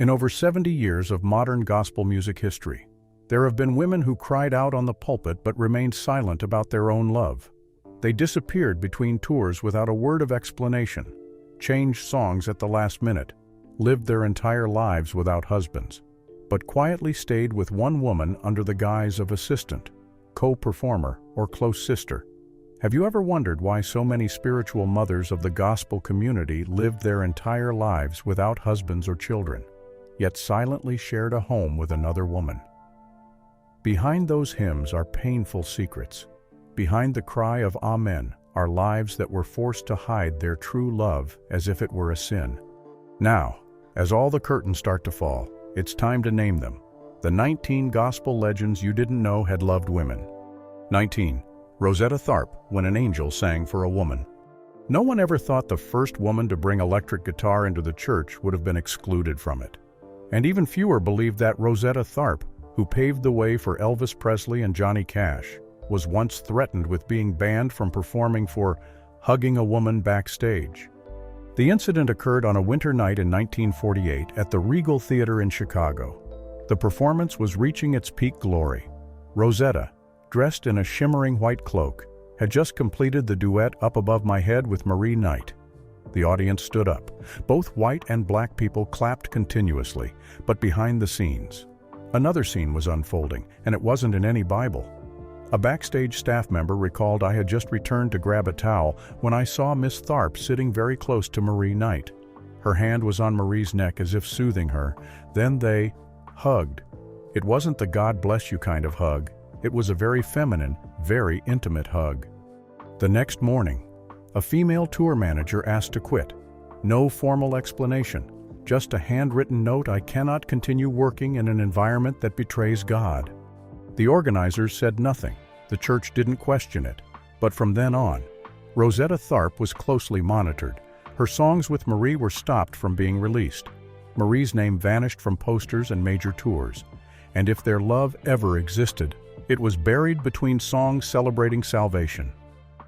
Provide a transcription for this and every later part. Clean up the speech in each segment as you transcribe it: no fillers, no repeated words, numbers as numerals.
In over 70 years of modern gospel music history, there have been women who cried out on the pulpit but remained silent about their own love. They disappeared between tours without a word of explanation, changed songs at the last minute, lived their entire lives without husbands, but quietly stayed with one woman under the guise of assistant, co-performer, or close sister. Have you ever wondered why so many spiritual mothers of the gospel community lived their entire lives without husbands or children, yet silently shared a home with another woman? Behind those hymns are painful secrets. Behind the cry of Amen are lives that were forced to hide their true love as if it were a sin. Now, as all the curtains start to fall, it's time to name them. The 19 gospel legends you didn't know had loved women. 19. Rosetta Tharpe, When an Angel Sang for a Woman. No one ever thought the first woman to bring electric guitar into the church would have been excluded from it. And even fewer believed that Rosetta Tharpe, who paved the way for Elvis Presley and Johnny Cash, was once threatened with being banned from performing for hugging a woman backstage. The incident occurred on a winter night in 1948 at the Regal Theater in Chicago. The performance was reaching its peak glory. Rosetta, dressed in a shimmering white cloak, had just completed the duet Up Above My Head with Marie Knight. The audience stood up. Both white and black people clapped continuously, but behind the scenes, another scene was unfolding, and it wasn't in any Bible. A backstage staff member recalled, "I had just returned to grab a towel when I saw Miss Tharpe sitting very close to Marie Knight. Her hand was on Marie's neck as if soothing her. Then they hugged. It wasn't the God bless you kind of hug. It was a very feminine, very intimate hug." The next morning, a female tour manager asked to quit. No formal explanation, just a handwritten note: "I cannot continue working in an environment that betrays God." The organizers said nothing. The church didn't question it. But from then on, Rosetta Tharpe was closely monitored. Her songs with Marie were stopped from being released. Marie's name vanished from posters and major tours. And if their love ever existed, it was buried between songs celebrating salvation.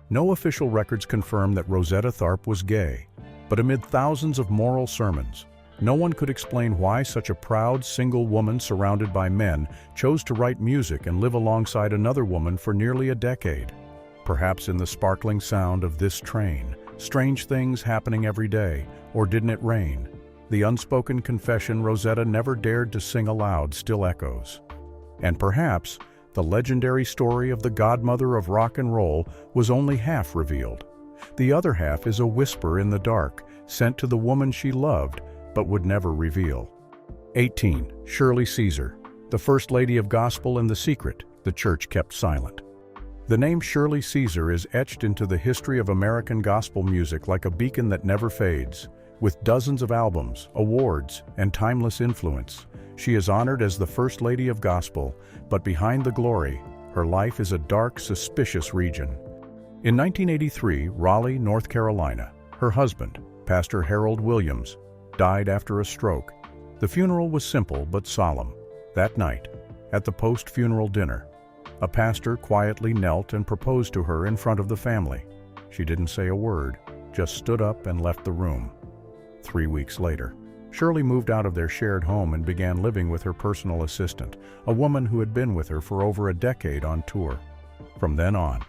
No official records confirm that Rosetta Tharpe was gay, but amid thousands of moral sermons, no one could explain why such a proud, single woman surrounded by men chose to write music and live alongside another woman for nearly a decade. Perhaps in the sparkling sound of This Train, Strange Things Happening Every Day, or Didn't It Rain, the unspoken confession Rosetta never dared to sing aloud still echoes. And perhaps the legendary story of the godmother of rock and roll was only half revealed. The other half is a whisper in the dark, sent to the woman she loved but would never reveal. 18. Shirley Caesar, the First Lady of Gospel and the secret the church kept silent. The name Shirley Caesar is etched into the history of American gospel music like a beacon that never fades. With dozens of albums, awards, and timeless influence, she is honored as the First Lady of Gospel, but behind the glory, her life is a dark, suspicious region. In 1983, Raleigh, North Carolina, her husband, Pastor Harold Williams, died after a stroke. The funeral was simple but solemn. That night, at the post-funeral dinner, a pastor quietly knelt and proposed to her in front of the family. She didn't say a word, just stood up and left the room. 3 weeks later, Shirley moved out of their shared home and began living with her personal assistant, a woman who had been with her for over a decade on tour. From then on,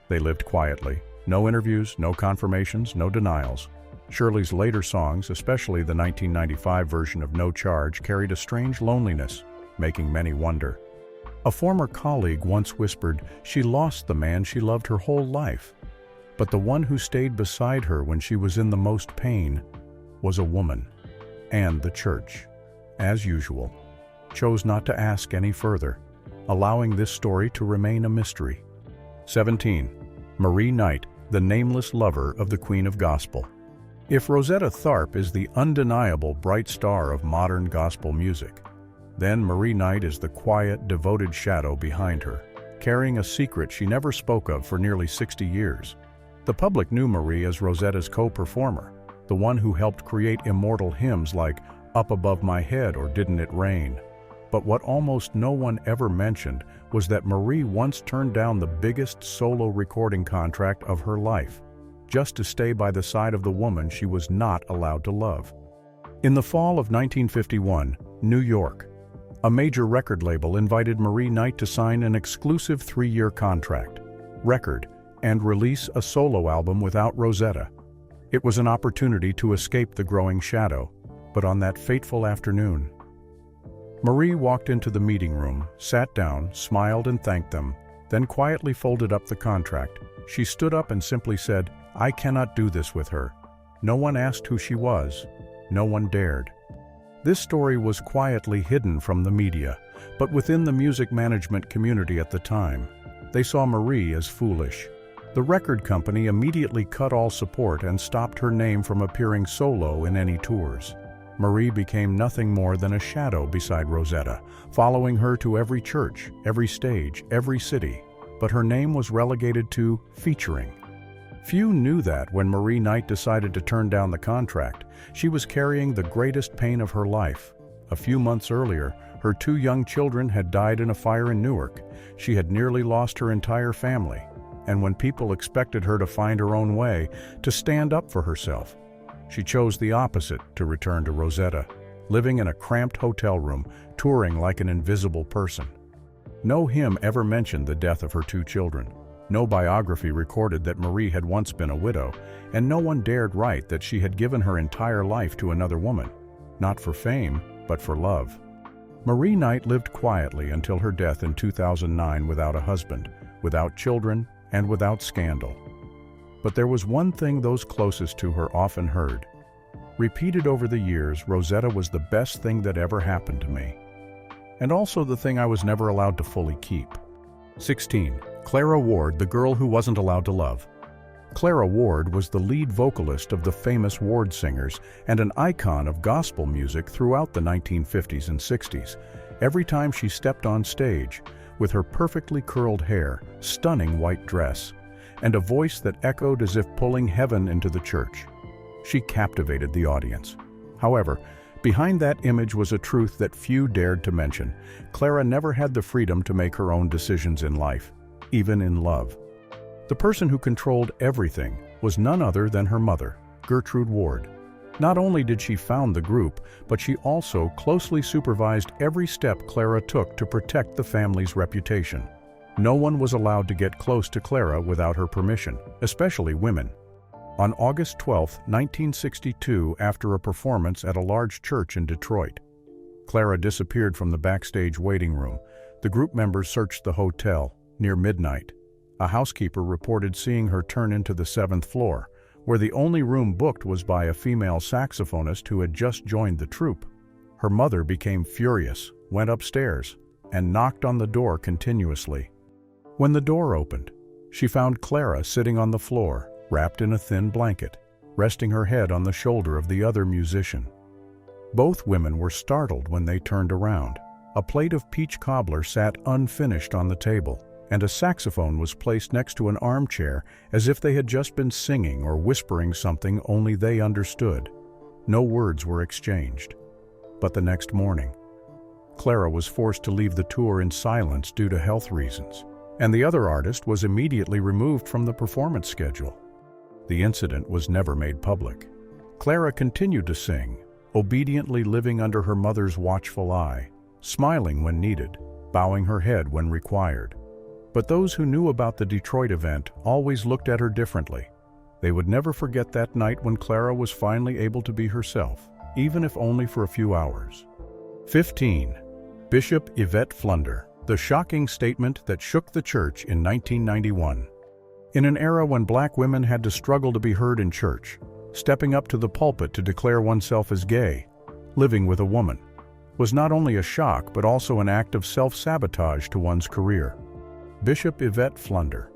they lived quietly. No interviews, no confirmations, no denials. Shirley's later songs, especially the 1995 version of No Charge, carried a strange loneliness, making many wonder. A former colleague once whispered she lost the man she loved her whole life, but the one who stayed beside her when she was in the most pain was a woman. And the church, as usual, chose not to ask any further, allowing this story to remain a mystery. 17. Marie Knight, the nameless lover of the Queen of Gospel. If Rosetta Tharpe is the undeniable bright star of modern gospel music, then Marie Knight is the quiet, devoted shadow behind her, carrying a secret she never spoke of for nearly 60 years. The public knew Marie as Rosetta's co-performer, the one who helped create immortal hymns like Up Above My Head or Didn't It Rain. But what almost no one ever mentioned was that Marie once turned down the biggest solo recording contract of her life, just to stay by the side of the woman she was not allowed to love. In the fall of 1951, New York, a major record label invited Marie Knight to sign an exclusive 3-year contract, record, and release a solo album without Rosetta. It was an opportunity to escape the growing shadow, but on that fateful afternoon, Marie walked into the meeting room, sat down, smiled and thanked them, then quietly folded up the contract. She stood up and simply said, "I cannot do this with her." No one asked who she was. No one dared. This story was quietly hidden from the media, but within the music management community at the time, they saw Marie as foolish. The record company immediately cut all support and stopped her name from appearing solo in any tours. Marie became nothing more than a shadow beside Rosetta, following her to every church, every stage, every city, but her name was relegated to featuring. Few knew that when Marie Knight decided to turn down the contract, she was carrying the greatest pain of her life. A few months earlier, her 2 young children had died in a fire in Newark. She had nearly lost her entire family. And when people expected her to find her own way, to stand up for herself, she chose the opposite, to return to Rosetta, living in a cramped hotel room, touring like an invisible person. No hymn ever mentioned the death of her 2 children. No biography recorded that Marie had once been a widow, and no one dared write that she had given her entire life to another woman, not for fame, but for love. Marie Knight lived quietly until her death in 2009 without a husband, without children, and without scandal. But there was one thing those closest to her often heard. Repeated over the years, Rosetta was the best thing that ever happened to me. And also the thing I was never allowed to fully keep. 16. Clara Ward, the girl who wasn't allowed to love. Clara Ward was the lead vocalist of the famous Ward Singers and an icon of gospel music throughout the 1950s and 60s. Every time she stepped on stage, with her perfectly curled hair, stunning white dress, and a voice that echoed as if pulling heaven into the church, she captivated the audience. However, behind that image was a truth that few dared to mention. Clara never had the freedom to make her own decisions in life, even in love. The person who controlled everything was none other than her mother, Gertrude Ward. Not only did she found the group, but she also closely supervised every step Clara took to protect the family's reputation. No one was allowed to get close to Clara without her permission, especially women. On August 12, 1962, after a performance at a large church in Detroit, Clara disappeared from the backstage waiting room. The group members searched the hotel. Near midnight, a housekeeper reported seeing her turn into the 7th floor, where the only room booked was by a female saxophonist who had just joined the troupe. Her mother became furious, went upstairs, and knocked on the door continuously. When the door opened, she found Clara sitting on the floor, wrapped in a thin blanket, resting her head on the shoulder of the other musician. Both women were startled when they turned around. A plate of peach cobbler sat unfinished on the table, and a saxophone was placed next to an armchair as if they had just been singing or whispering something only they understood. No words were exchanged. But the next morning, Clara was forced to leave the tour in silence due to health reasons, and the other artist was immediately removed from the performance schedule. The incident was never made public. Clara continued to sing, obediently living under her mother's watchful eye, smiling when needed, bowing her head when required. But those who knew about the Detroit event always looked at her differently. They would never forget that night when Clara was finally able to be herself, even if only for a few hours. 15. Bishop Yvette Flunder, the shocking statement that shook the church in 1991. In an era when black women had to struggle to be heard in church, stepping up to the pulpit to declare oneself as gay, living with a woman, was not only a shock but also an act of self-sabotage to one's career. Bishop Yvette Flunder,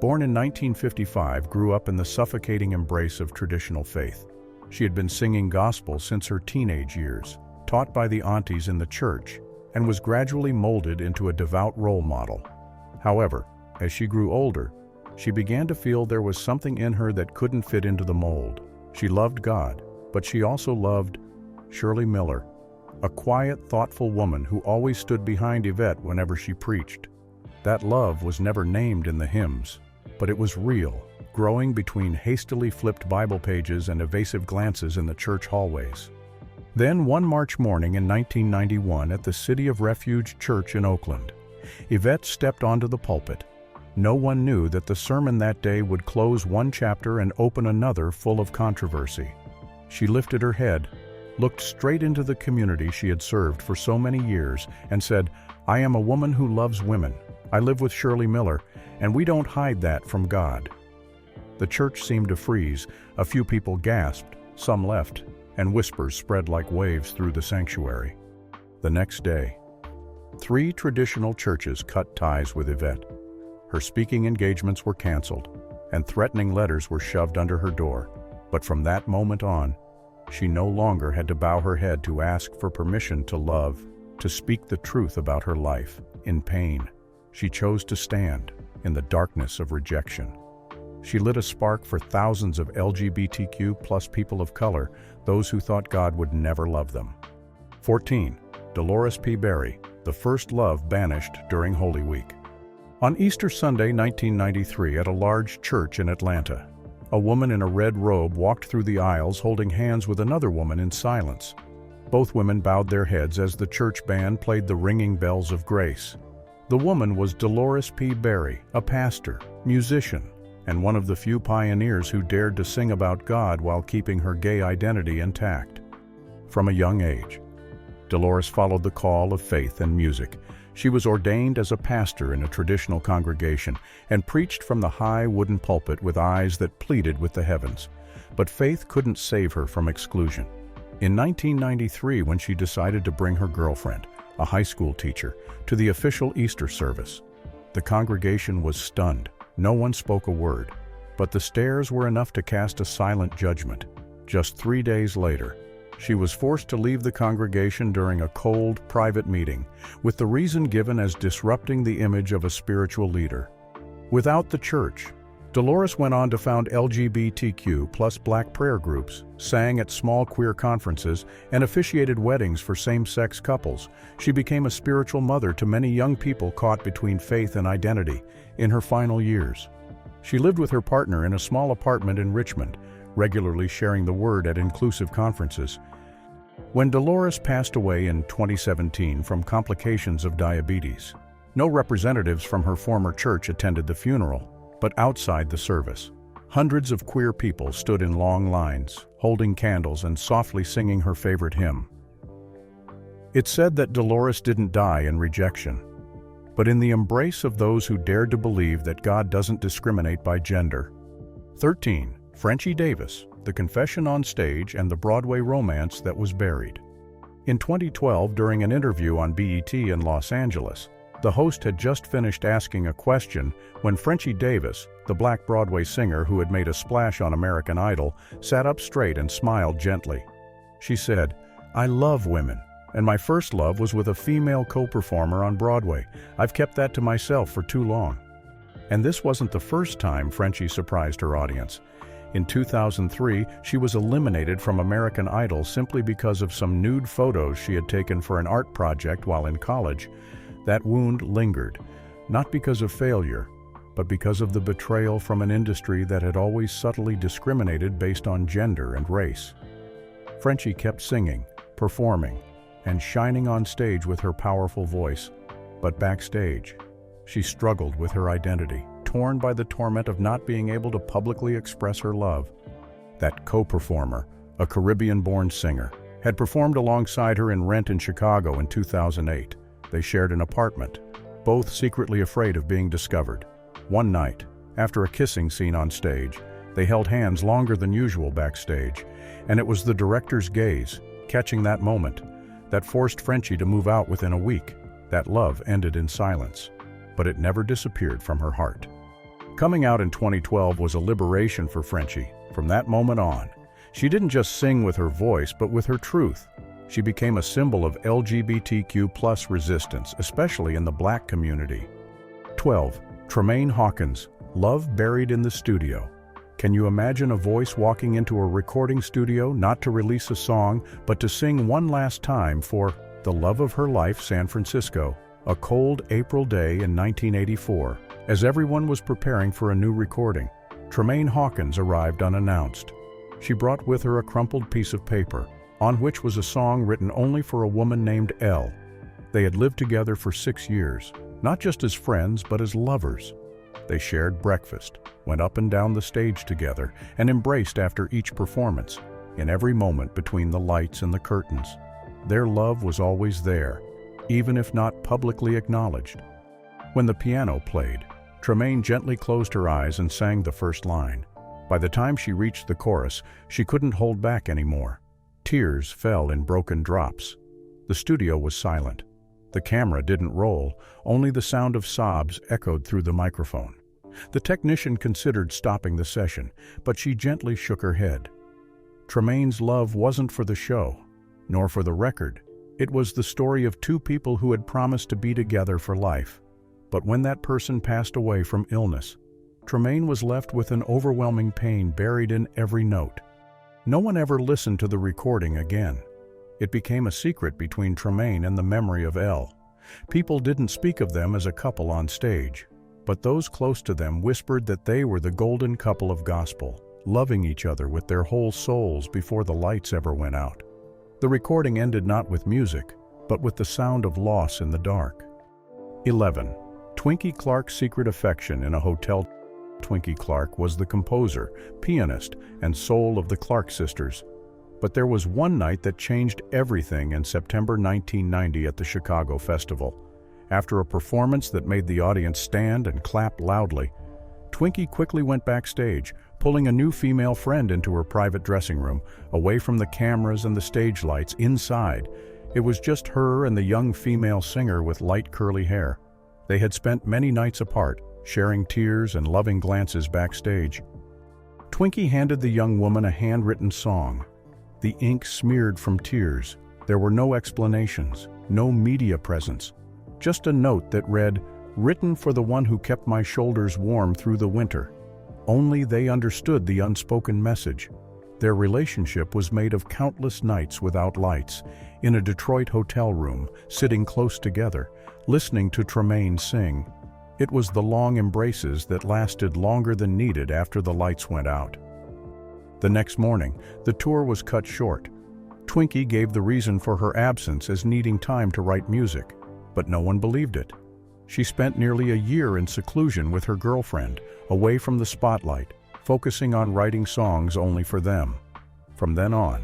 born in 1955, grew up in the suffocating embrace of traditional faith. She had been singing gospel since her teenage years, taught by the aunties in the church, and was gradually molded into a devout role model. However, as she grew older, she began to feel there was something in her that couldn't fit into the mold. She loved God, but she also loved Shirley Miller, a quiet, thoughtful woman who always stood behind Yvette whenever she preached. That love was never named in the hymns, but it was real, growing between hastily flipped Bible pages and evasive glances in the church hallways. Then one March morning in 1991 at the City of Refuge Church in Oakland, Yvette stepped onto the pulpit. No one knew that the sermon that day would close one chapter and open another full of controversy. She lifted her head, looked straight into the community she had served for so many years, and said, "I am a woman who loves women. I live with Shirley Miller, and we don't hide that from God." The church seemed to freeze. A few people gasped, some left, and whispers spread like waves through the sanctuary. The next day, 3 traditional churches cut ties with Yvette. Her speaking engagements were canceled, and threatening letters were shoved under her door. But from that moment on, she no longer had to bow her head to ask for permission to love, to speak the truth about her life, in pain. She chose to stand in the darkness of rejection. She lit a spark for thousands of LGBTQ+ people of color, those who thought God would never love them. 14. Dolores P. Berry, the first love banished during Holy Week. On Easter Sunday 1993 at a large church in Atlanta, a woman in a red robe walked through the aisles holding hands with another woman in silence. Both women bowed their heads as the church band played the ringing bells of grace. The woman was Dolores P. Berry, a pastor, musician, and one of the few pioneers who dared to sing about God while keeping her gay identity intact. From a young age, Dolores followed the call of faith and music. She was ordained as a pastor in a traditional congregation and preached from the high wooden pulpit with eyes that pleaded with the heavens. But faith couldn't save her from exclusion. In 1993, when she decided to bring her girlfriend, a high school teacher, to the official Easter service, the congregation was stunned. No one spoke a word, but the stares were enough to cast a silent judgment. Just 3 days later, she was forced to leave the congregation during a cold, private meeting, with the reason given as disrupting the image of a spiritual leader. Without the church, Dolores went on to found LGBTQ+ Black prayer groups, sang at small queer conferences, and officiated weddings for same-sex couples. She became a spiritual mother to many young people caught between faith and identity. In her final years, she lived with her partner in a small apartment in Richmond, regularly sharing the word at inclusive conferences. When Dolores passed away in 2017 from complications of diabetes, no representatives from her former church attended the funeral, but outside the service, hundreds of queer people stood in long lines, holding candles and softly singing her favorite hymn. It's said that Dolores didn't die in rejection, but in the embrace of those who dared to believe that God doesn't discriminate by gender. 13. Frenchie Davis, The Confession on Stage and the Broadway Romance That Was Buried. In 2012, during an interview on BET in Los Angeles, the host had just finished asking a question when Frenchie Davis, the Black Broadway singer who had made a splash on American Idol, sat up straight and smiled gently. She said, "I love women, and my first love was with a female co-performer on Broadway. I've kept that to myself for too long." And this wasn't the first time Frenchie surprised her audience. In 2003, she was eliminated from American Idol simply because of some nude photos she had taken for an art project while in college. That wound lingered, not because of failure, but because of the betrayal from an industry that had always subtly discriminated based on gender and race. Frenchie kept singing, performing, and shining on stage with her powerful voice. But backstage, she struggled with her identity, torn by the torment of not being able to publicly express her love. That co-performer, a Caribbean-born singer, had performed alongside her in Rent in Chicago in 2008. They shared an apartment, both secretly afraid of being discovered. One night, after a kissing scene on stage, they held hands longer than usual backstage, and it was the director's gaze, catching that moment, that forced Frenchie to move out within a week. That love ended in silence, but it never disappeared from her heart. Coming out in 2012 was a liberation for Frenchie. From that moment on, she didn't just sing with her voice, but with her truth. She became a symbol of LGBTQ+ resistance, especially in the Black community. 12. Tremaine Hawkins, Love Buried in the Studio. Can you imagine a voice walking into a recording studio not to release a song, but to sing one last time for the love of her life, San Francisco, a cold April day in 1984, as everyone was preparing for a new recording? Tremaine Hawkins arrived unannounced. She brought with her a crumpled piece of paper, on which was a song written only for a woman named Elle. They had lived together for 6 years, not just as friends but as lovers. They shared breakfast, went up and down the stage together, and embraced after each performance, in every moment between the lights and the curtains. Their love was always there, even if not publicly acknowledged. When the piano played, Tremaine gently closed her eyes and sang the first line. By the time she reached the chorus, she couldn't hold back anymore. Tears fell in broken drops. The studio was silent. The camera didn't roll, only the sound of sobs echoed through the microphone. The technician considered stopping the session, but she gently shook her head. Tremaine's love wasn't for the show, nor for the record. It was the story of two people who had promised to be together for life. But when that person passed away from illness, Tremaine was left with an overwhelming pain buried in every note. No one ever listened to the recording again. It became a secret between Tremaine and the memory of Elle. People didn't speak of them as a couple on stage, but those close to them whispered that they were the golden couple of gospel, loving each other with their whole souls before the lights ever went out. The recording ended not with music, but with the sound of loss in the dark. 11. Twinkie Clark's secret affection in a hotel. Twinkie Clark was the composer, pianist, and soul of the Clark sisters. But there was one night that changed everything in September 1990 at the Chicago Festival. After a performance that made the audience stand and clap loudly, Twinkie quickly went backstage, pulling a new female friend into her private dressing room, away from the cameras and the stage lights. Inside, it was just her and the young female singer with light curly hair. They had spent many nights apart, sharing tears and loving glances backstage. Twinkie handed the young woman a handwritten song. The ink smeared from tears. There were no explanations, no media presence. Just a note that read, "Written for the one who kept my shoulders warm through the winter." Only they understood the unspoken message. Their relationship was made of countless nights without lights, in a Detroit hotel room, sitting close together, listening to Tremaine sing. It was the long embraces that lasted longer than needed after the lights went out. The next morning, the tour was cut short. Twinkie gave the reason for her absence as needing time to write music, but no one believed it. She spent nearly a year in seclusion with her girlfriend, away from the spotlight, focusing on writing songs only for them. From then on,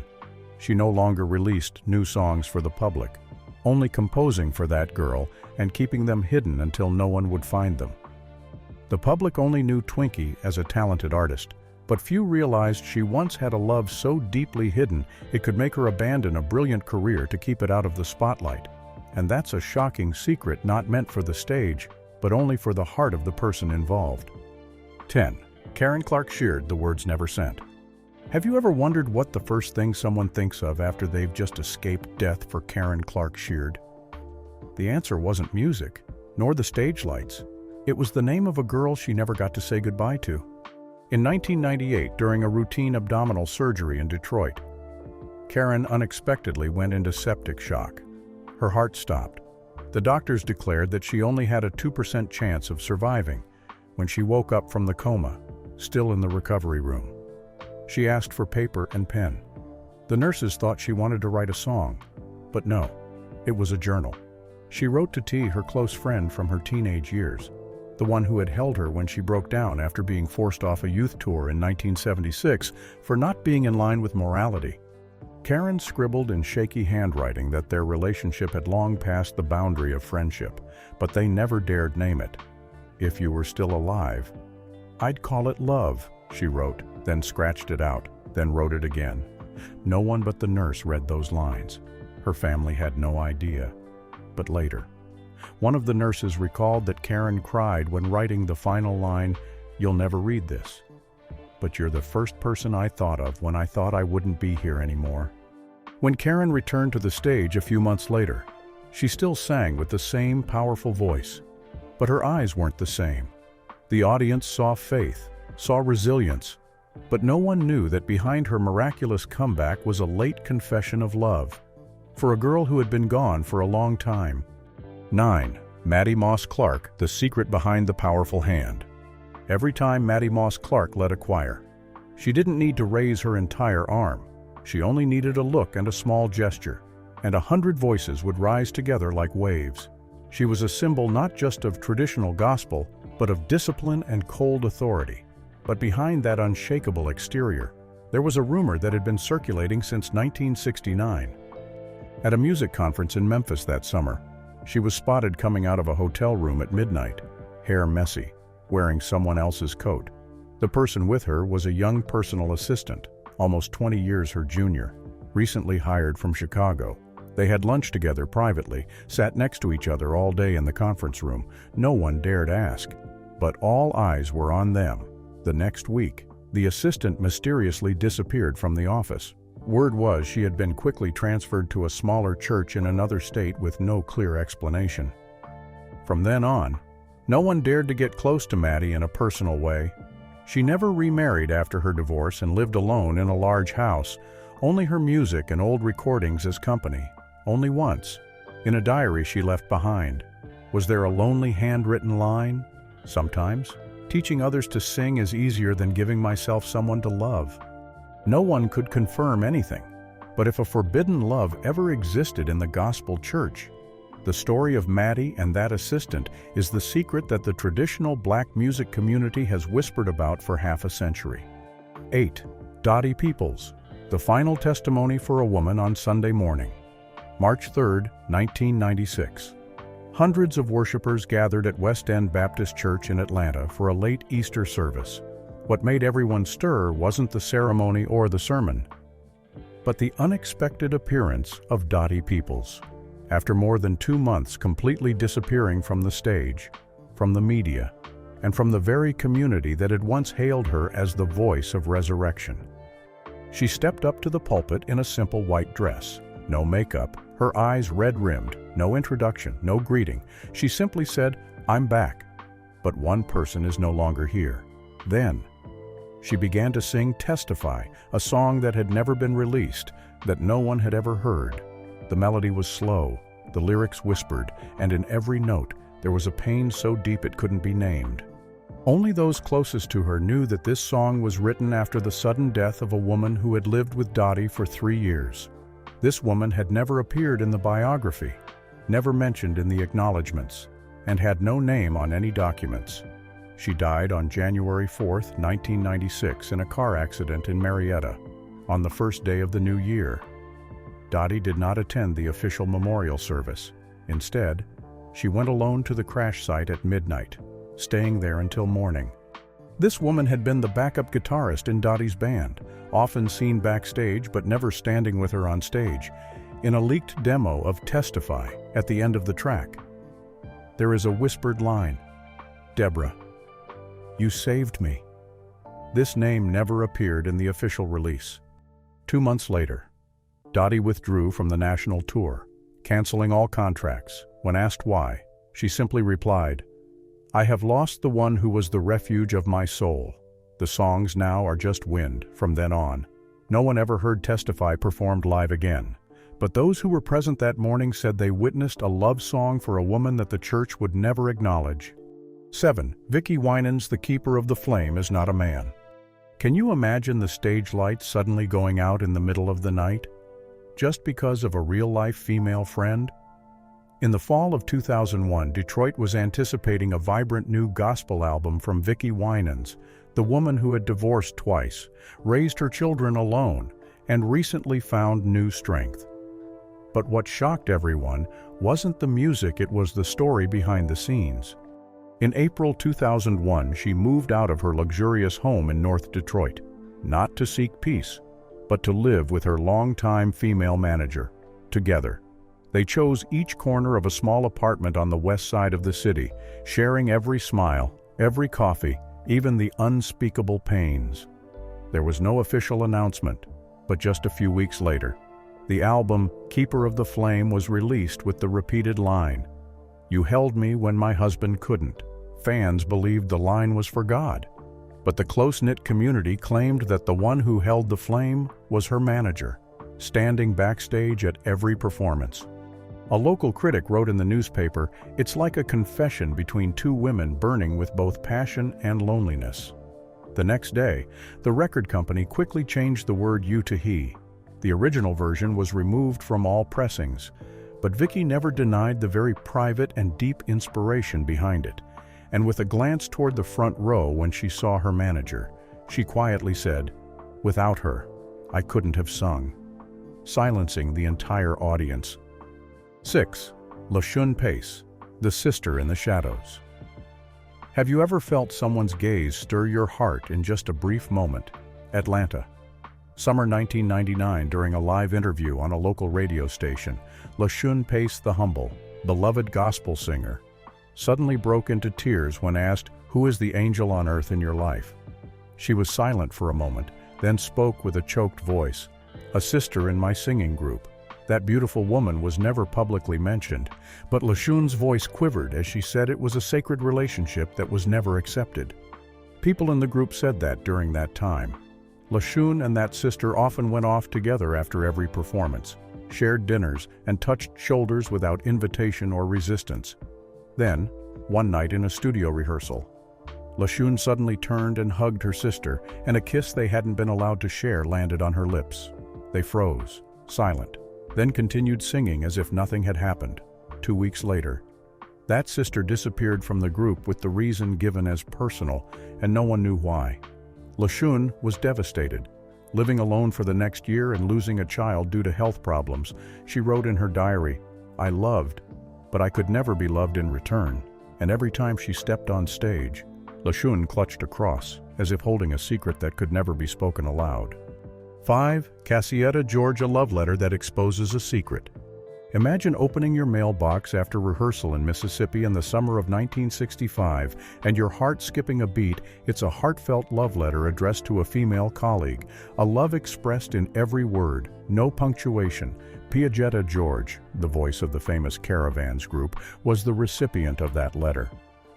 she no longer released new songs for the public, only composing for that girl and keeping them hidden until no one would find them. The public only knew Twinkie as a talented artist, but few realized she once had a love so deeply hidden it could make her abandon a brilliant career to keep it out of the spotlight. And that's a shocking secret not meant for the stage, but only for the heart of the person involved. 10. Karen Clark Sheard, The Words Never Sent. Have you ever wondered what the first thing someone thinks of after they've just escaped death for Karen Clark Sheard? The answer wasn't music, nor the stage lights. It was the name of a girl she never got to say goodbye to. In 1998, during a routine abdominal surgery in Detroit, Karen unexpectedly went into septic shock. Her heart stopped. The doctors declared that she only had a 2% chance of surviving when she woke up from the coma, still in the recovery room. She asked for paper and pen. The nurses thought she wanted to write a song, but no, it was a journal. She wrote to T, her close friend from her teenage years, the one who had held her when she broke down after being forced off a youth tour in 1976 for not being in line with morality. Karen scribbled in shaky handwriting that their relationship had long passed the boundary of friendship, but they never dared name it. "If you were still alive, I'd call it love," she wrote, then scratched it out, then wrote it again. No one but the nurse read those lines. Her family had no idea. But later, one of the nurses recalled that Karen cried when writing the final line, "You'll never read this, but you're the first person I thought of when I thought I wouldn't be here anymore." When Karen returned to the stage a few months later, she still sang with the same powerful voice, but her eyes weren't the same. The audience saw faith, saw resilience, but no one knew that behind her miraculous comeback was a late confession of love, for a girl who had been gone for a long time. 9. Mattie Moss Clark, The Secret Behind the Powerful Hand. Every time Mattie Moss Clark led a choir, she didn't need to raise her entire arm. She only needed a look and a small gesture, and 100 voices would rise together like waves. She was a symbol not just of traditional gospel, but of discipline and cold authority. But behind that unshakable exterior, there was a rumor that had been circulating since 1969. At a music conference in Memphis that summer, she was spotted coming out of a hotel room at midnight, hair messy, wearing someone else's coat. The person with her was a young personal assistant, almost 20 years her junior, recently hired from Chicago. They had lunch together privately, sat next to each other all day in the conference room. No one dared ask, but all eyes were on them. The next week, the assistant mysteriously disappeared from the office. Word was she had been quickly transferred to a smaller church in another state with no clear explanation. From then on, no one dared to get close to Maddie in a personal way. She never remarried after her divorce and lived alone in a large house, only her music and old recordings as company. Only once, in a diary she left behind. Was there a lonely handwritten line? Sometimes. Teaching others to sing is easier than giving myself someone to love. No one could confirm anything, but if a forbidden love ever existed in the gospel church, the story of Maddie and that assistant is the secret that the traditional black music community has whispered about for half a century. 8. Dottie Peoples, the final testimony for a woman on Sunday morning. March 3, 1996. Hundreds of worshipers gathered at West End Baptist Church in Atlanta for a late Easter service. What made everyone stir wasn't the ceremony or the sermon, but the unexpected appearance of Dottie Peoples. After more than 2 months completely disappearing from the stage, from the media, and from the very community that had once hailed her as the voice of resurrection. She stepped up to the pulpit in a simple white dress, no makeup, her eyes red-rimmed, no introduction, no greeting. She simply said, "I'm back, but one person is no longer here." Then, she began to sing Testify, a song that had never been released, that no one had ever heard. The melody was slow, the lyrics whispered, and in every note there was a pain so deep it couldn't be named. Only those closest to her knew that this song was written after the sudden death of a woman who had lived with Dottie for 3 years. This woman had never appeared in the biography, never mentioned in the acknowledgments, and had no name on any documents. She died on January 4, 1996 in a car accident in Marietta, on the first day of the new year. Dottie did not attend the official memorial service. Instead, she went alone to the crash site at midnight, staying there until morning. This woman had been the backup guitarist in Dottie's band, often seen backstage but never standing with her on stage, in a leaked demo of Testify at the end of the track. There is a whispered line, "Deborah, you saved me." This name never appeared in the official release. 2 months later, Dottie withdrew from the national tour, canceling all contracts. When asked why, she simply replied, "I have lost the one who was the refuge of my soul. The songs now are just wind." From then on, no one ever heard Testify performed live again. But those who were present that morning said they witnessed a love song for a woman that the church would never acknowledge. 7. Vicki Winans, the keeper of the flame, is not a man. Can you imagine the stage lights suddenly going out in the middle of the night? Just because of a real-life female friend? In the fall of 2001, Detroit was anticipating a vibrant new gospel album from Vicki Winans, the woman who had divorced twice, raised her children alone, and recently found new strength. But what shocked everyone wasn't the music, it was the story behind the scenes. In April 2001, she moved out of her luxurious home in North Detroit, not to seek peace, but to live with her longtime female manager. Together, they chose each corner of a small apartment on the west side of the city, sharing every smile, every coffee, even the unspeakable pains. There was no official announcement, but just a few weeks later, the album Keeper of the Flame was released with the repeated line, "You held me when my husband couldn't." Fans believed the line was for God, but the close-knit community claimed that the one who held the flame was her manager, standing backstage at every performance. A local critic wrote in the newspaper, "It's like a confession between two women burning with both passion and loneliness." The next day, the record company quickly changed the word "you" to "he." The original version was removed from all pressings, but Vicky never denied the very private and deep inspiration behind it. And with a glance toward the front row when she saw her manager, she quietly said, "Without her, I couldn't have sung," silencing the entire audience. 6. Lesbian, the sister in the shadows. Have you ever felt someone's gaze stir your heart in just a brief moment? Atlanta. Summer 1999, during a live interview on a local radio station, Lesbian, the humble, beloved gospel singer, suddenly broke into tears when asked, "Who is the angel on earth in your life?" She was silent for a moment, then spoke with a choked voice, "A sister in my singing group." That beautiful woman was never publicly mentioned, but Lesbian's voice quivered as she said it was a sacred relationship that was never accepted. People in the group said that during that time. Lesbian and that sister often went off together after every performance, shared dinners, and touched shoulders without invitation or resistance. Then, one night in a studio rehearsal, Lesbian suddenly turned and hugged her sister, and a kiss they hadn't been allowed to share landed on her lips. They froze, silent, then continued singing as if nothing had happened. 2 weeks later, that sister disappeared from the group with the reason given as personal, and no one knew why. Lesbian was devastated. Living alone for the next year and losing a child due to health problems, she wrote in her diary, "I loved, but I could never be loved in return." And every time she stepped on stage, Lesbian clutched a cross, as if holding a secret that could never be spoken aloud. 5. Cassietta, Georgia love letter that exposes a secret. Imagine opening your mailbox after rehearsal in Mississippi in the summer of 1965 and your heart skipping a beat. It's a heartfelt love letter addressed to a female colleague, a love expressed in every word, no punctuation. Piagetta George, the voice of the famous Caravans group, was the recipient of that letter.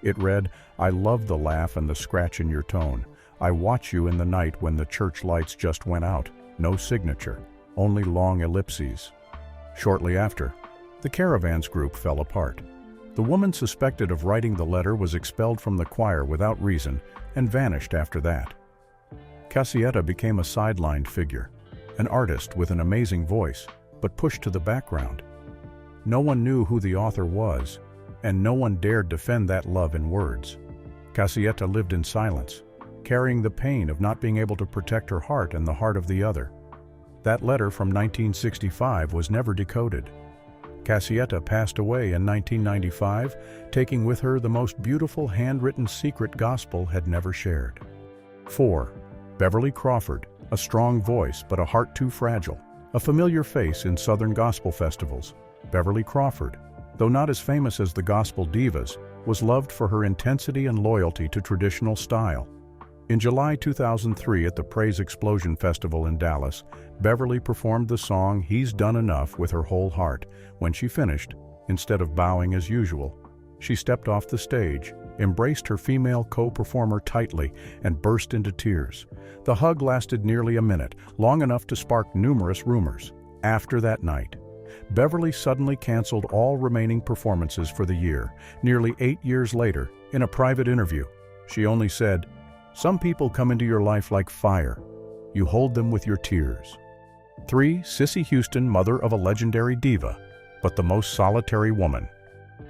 It read, "I love the laugh and the scratch in your tone. I watch you in the night when the church lights just went out. No signature, only long ellipses." Shortly after, the Caravans group fell apart. The woman suspected of writing the letter was expelled from the choir without reason and vanished after that. Cassietta became a sidelined figure, an artist with an amazing voice, but pushed to the background. No one knew who the author was, and no one dared defend that love in words. Cassietta lived in silence, carrying the pain of not being able to protect her heart and the heart of the other. That letter from 1965 was never decoded. Cassietta passed away in 1995, taking with her the most beautiful handwritten secret gospel had never shared. 4. Beverly Crawford, a strong voice but a heart too fragile. A familiar face in Southern gospel festivals, Beverly Crawford, though not as famous as the gospel divas, was loved for her intensity and loyalty to traditional style. In July 2003 at the Praise Explosion Festival in Dallas, Beverly performed the song "He's Done Enough" with her whole heart. When she finished, instead of bowing as usual, she stepped off the stage, embraced her female co-performer tightly, and burst into tears. The hug lasted nearly a minute, long enough to spark numerous rumors. After that night, Beverly suddenly canceled all remaining performances for the year. Nearly 8 years later, in a private interview, she only said, "Some people come into your life like fire. You hold them with your tears." 3. Cissy Houston, mother of a legendary diva, but the most solitary woman.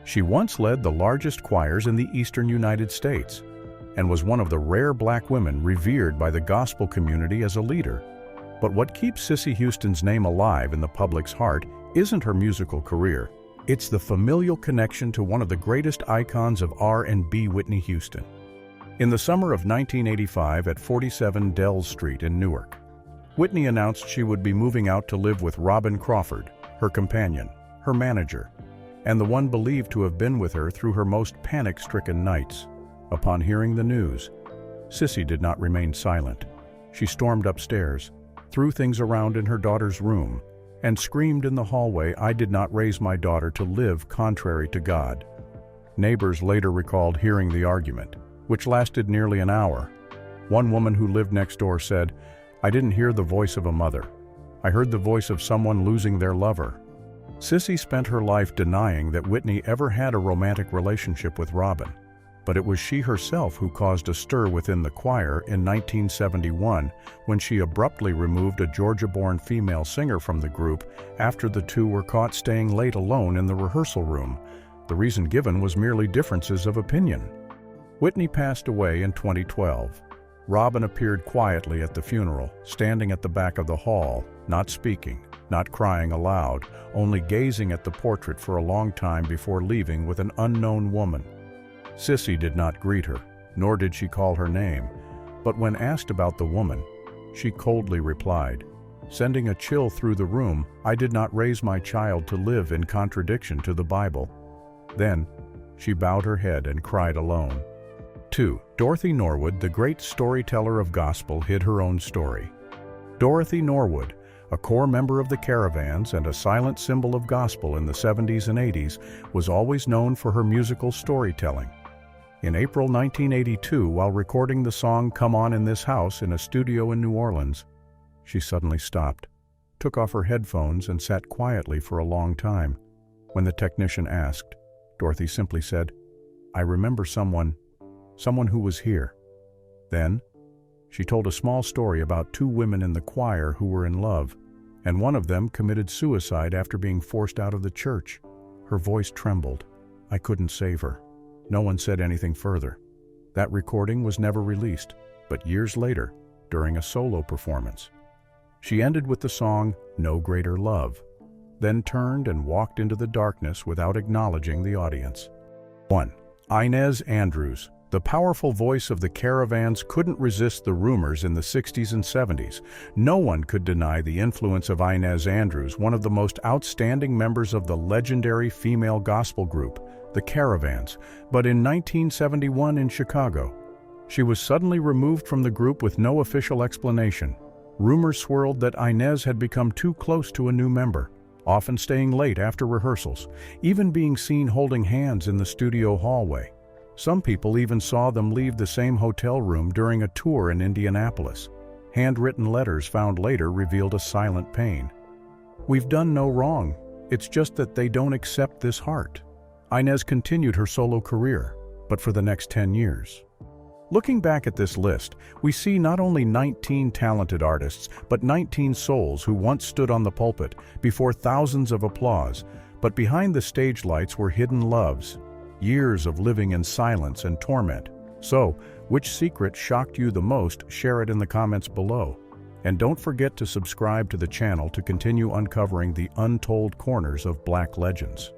She once led the largest choirs in the eastern United States and was one of the rare black women revered by the gospel community as a leader. But what keeps Cissy Houston's name alive in the public's heart isn't her musical career. It's the familial connection to one of the greatest icons of R&B, Whitney Houston. In the summer of 1985 at 47 Dells Street in Newark, Whitney announced she would be moving out to live with Robin Crawford, her companion, her manager, and the one believed to have been with her through her most panic-stricken nights. Upon hearing the news, Cissy did not remain silent. She stormed upstairs, threw things around in her daughter's room, and screamed in the hallway, "I did not raise my daughter to live contrary to God." Neighbors later recalled hearing the argument, which lasted nearly an hour. One woman who lived next door said, "I didn't hear the voice of a mother. I heard the voice of someone losing their lover." Cissy spent her life denying that Whitney ever had a romantic relationship with Robin. But it was she herself who caused a stir within the choir in 1971 when she abruptly removed a Georgia-born female singer from the group after the two were caught staying late alone in the rehearsal room. The reason given was merely differences of opinion. Whitney passed away in 2012. Robin appeared quietly at the funeral, standing at the back of the hall, not speaking, not crying aloud, only gazing at the portrait for a long time before leaving with an unknown woman. Sissy did not greet her, nor did she call her name, but when asked about the woman, she coldly replied, sending a chill through the room, "I did not raise my child to live in contradiction to the Bible." Then, she bowed her head and cried alone. 2. Dorothy Norwood, the great storyteller of gospel, hid her own story. Dorothy Norwood, a core member of the Caravans and a silent symbol of gospel in the 70s and 80s, was always known for her musical storytelling. In April 1982, while recording the song "Come On in This House" in a studio in New Orleans, she suddenly stopped, took off her headphones and sat quietly for a long time. When the technician asked, Dorothy simply said, "I remember someone who was here." Then, she told a small story about two women in the choir who were in love, and one of them committed suicide after being forced out of the church. Her voice trembled. "I couldn't save her." No one said anything further. That recording was never released, but years later, during a solo performance, she ended with the song "No Greater Love," then turned and walked into the darkness without acknowledging the audience. 1. Inez Andrews. The powerful voice of the Caravans couldn't resist the rumors in the 60s and 70s. No one could deny the influence of Inez Andrews, one of the most outstanding members of the legendary female gospel group, the Caravans. But in 1971 in Chicago, she was suddenly removed from the group with no official explanation. Rumors swirled that Inez had become too close to a new member, often staying late after rehearsals, even being seen holding hands in the studio hallway. Some people even saw them leave the same hotel room during a tour in Indianapolis. Handwritten letters found later revealed a silent pain. "We've done no wrong. It's just that they don't accept this heart." Inez continued her solo career, but for the next 10 years. Looking back at this list, we see not only 19 talented artists, but 19 souls who once stood on the pulpit before thousands of applause, but behind the stage lights were hidden loves, years of living in silence and torment. So, which secret shocked you the most? Share it in the comments below. And don't forget to subscribe to the channel to continue uncovering the untold corners of Black legends.